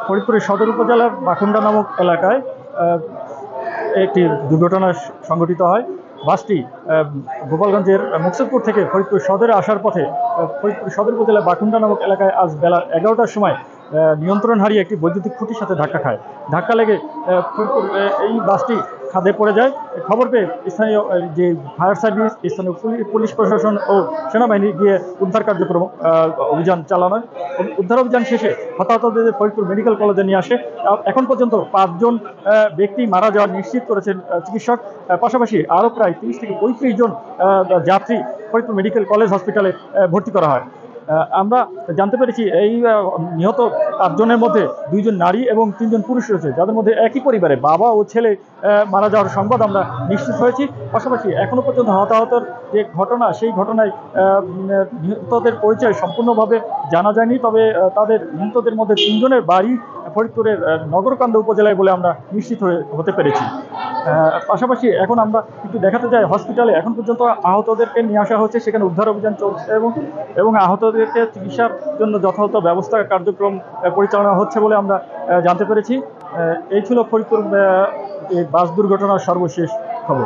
ফরিদপুরের সদর উপজেলার বাখুন্ডা নামক এলাকায় একটি দুর্ঘটনা সংঘটিত হয়। বাসটি গোপালগঞ্জের মুকসুদপুর থেকে ফরিদপুর সদরে আসার পথে ফরিদপুর সদর উপজেলার বাখুন্ডা নামক এলাকায় আজ বেলা 11টার সময় নিয়ন্ত্রণ হারিয়ে একটি বৈদ্যুতিক খুঁটির সাথে ধাক্কা খায়। ধাক্কা লেগে এই বাসটি খাদে পড়ে যায়। খবর পেয়ে স্থানীয় যে ফায়ার সার্ভিস, স্থানীয় পুলিশ প্রশাসন ও সেনাবাহিনী গিয়ে উদ্ধার কার্যক্রম অভিযান চালানো। উদ্ধার অভিযান শেষে হতাহতদের ফরিদপুর মেডিকেল কলেজে নিয়ে আসে। এখন পর্যন্ত 5 জন ব্যক্তি মারা যাওয়া নিশ্চিত করেছেন চিকিৎসক। পাশাপাশি আরও প্রায় 30 থেকে 35 জন যাত্রী ফরিদপুর মেডিকেল কলেজ হসপিটালে ভর্তি করা হয়। আমরা জানতে পেরেছি এই নিহত 5 জনের মধ্যে 2 জন নারী এবং 3 জন পুরুষ রয়েছে, যাদের মধ্যে একই পরিবারে বাবা ও ছেলে মারা যাওয়ার সংবাদ আমরা নিশ্চিত হয়েছি। পাশাপাশি এখনো পর্যন্ত হতাহতর যে ঘটনা, সেই ঘটনায় নিহতদের পরিচয় সম্পূর্ণভাবে জানা যায়নি। তবে তাদের নিহতদের মধ্যে 3 জনের বাড়ি ফরিদপুরের নগরকান্দা উপজেলায় বলে আমরা নিশ্চিত হতে পেরেছি। পাশাপাশি এখন আমরা একটু দেখাতে যাই হসপিটালে। এখন পর্যন্ত আহতদেরকে নিয়ে আসা হচ্ছে, সেখানে উদ্ধার অভিযান চলছে এবং আহতদেরকে চিকিৎসার জন্য যথাযথ ব্যবস্থা কার্যক্রম পরিচালনা হচ্ছে বলে আমরা জানতে পেরেছি। এই ছিল ফরিদপুর বাস দুর্ঘটনার সর্বশেষ খবর।